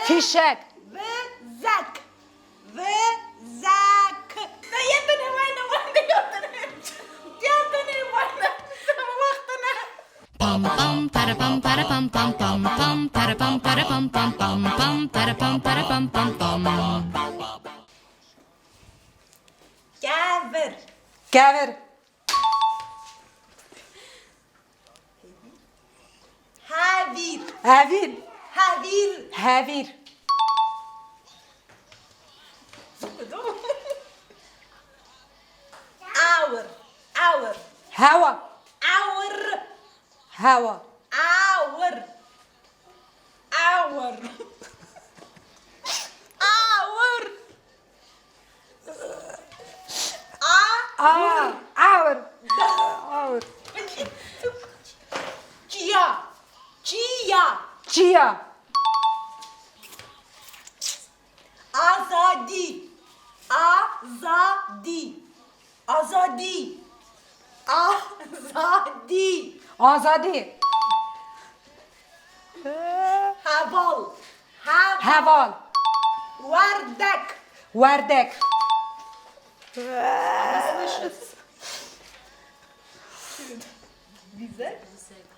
Fişek. Vezak. Vezak. Ne yedin evayna vayna yedin. Yedin evayna. Sama vaktına. Pam pam para pam para pam pam pam pam para pam para pam pam pam pam para pam para pam pam pam. Gavur. Gavur. Havir. Havir. Havir. Havir. Hour. Hour. Hava. Hour. Hava. Hour. Hour. Hour. Ağır. Ağır. Ağır. Chia. Chia. Chia. Azadi. Azadi. Azadi. Azadi. Azadi. Haval. Haval. Vardak. Vardek. Vizek?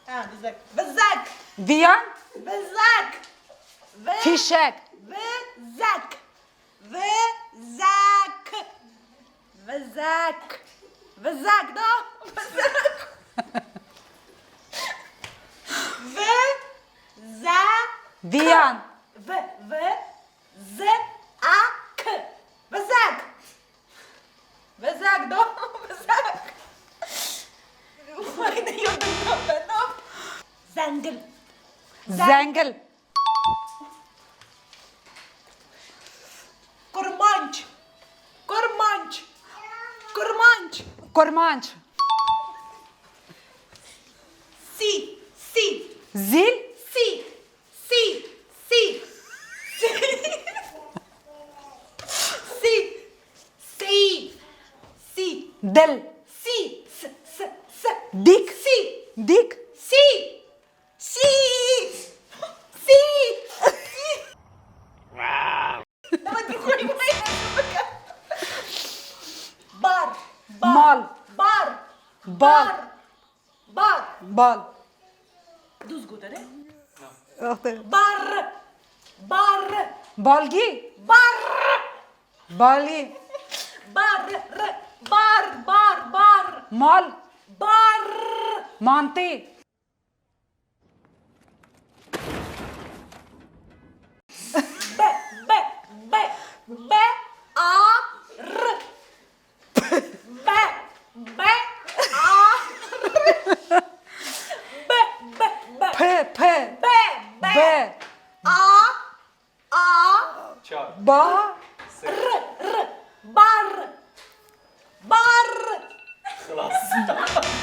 Ha, vizek. Vizek. Viyan. Vizek. Fişek. Vizek. Vizek. Vizek. Vizek da. Vizek. Vizek. Viyan. Vizek. Vizek. Vizek da. Vizek. Why do you do that? Zengil. Zengil. Kurmanç. Kurmanç. Kurmanç. Kurmanç. Si. Si. Zil. Si. Si. Si. Si. Si. Si. Dil. Si. S. S. S. Dik. Si. Dik. Si. Si. Si. Dapat ko Bar. Mal. Bar. Bal. Bar. Bal. Düzgün ne? Bar. Bar. Balgi. Bar. Bali. Bar. Bar. Bar. Bar. Mal. Bar. Mantı. B. B. B. B. A. R. B. B. A. R. B. B. B. P. P. B. B. B. A. A. Ba. R. R. Bar. Bar.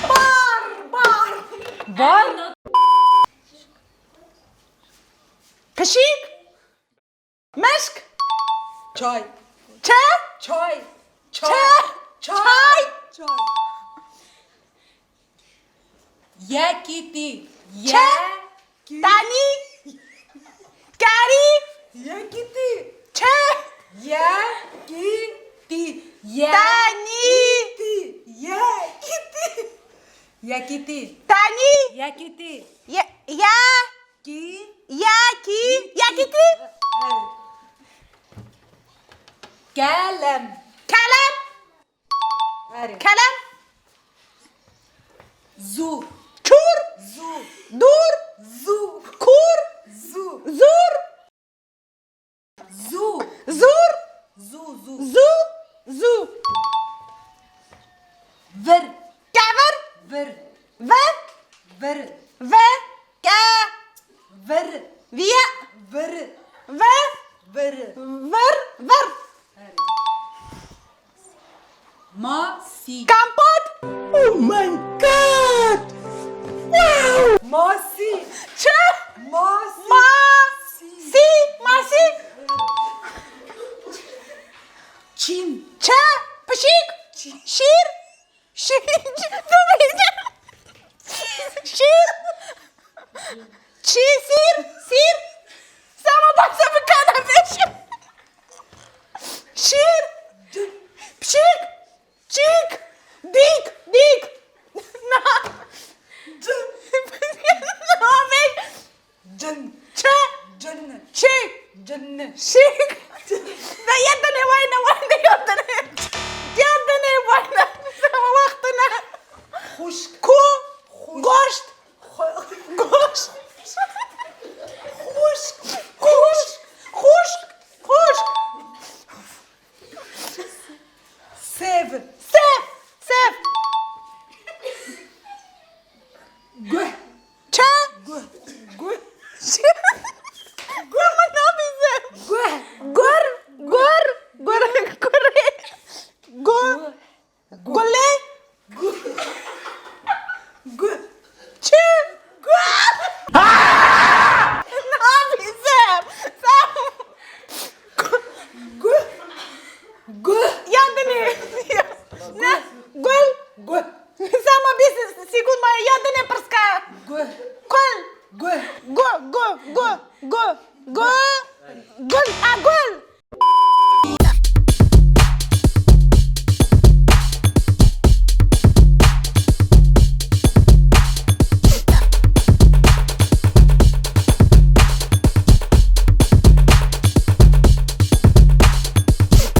Bar. Bar. Var. Kaşık. Meşk. Çay. Çay. Çay. Çay. Çay. Çay. Yakiti. Çay. Tani. Kari. Yakiti. Çay. Yakiti. Tani. Yakiti. Yakiti. Tani. Yakiti. Ya. Ki. Yaki. Yakiti. Kalem. Kalem. Kalem. Zu. Çur. Zu. Dur. Zu. Kur. Zu. Zur. Zu. Zur. Zu. Zu. Zu. Zu. Ver. Kaver. Ver. Ve. Ver. Ve. Ka. Ver. Via. Ver. Ve. Ver. Ver. Ver. Masi. Kampot. Oh my God. Wow. Masi. Çı. Masi. Ma. Si. Masi. Çin. Çı. Pışık. Şir. Şir. Şir. Sir. Sama baksa bir kanapesi. Şir. Pişik. Çık. Dik. Na. Namek. Şik. Da yadane wayna yadane. Yadane wayna. Sama vaktine. Goşt. Sev. Sev. Ça. Gurma ne yapıyorsun? Gole. Çı. Ne yapıyorsun? Yandını. Ne? Gol. Sama biz sigurno yandını prska. Gol. Gol.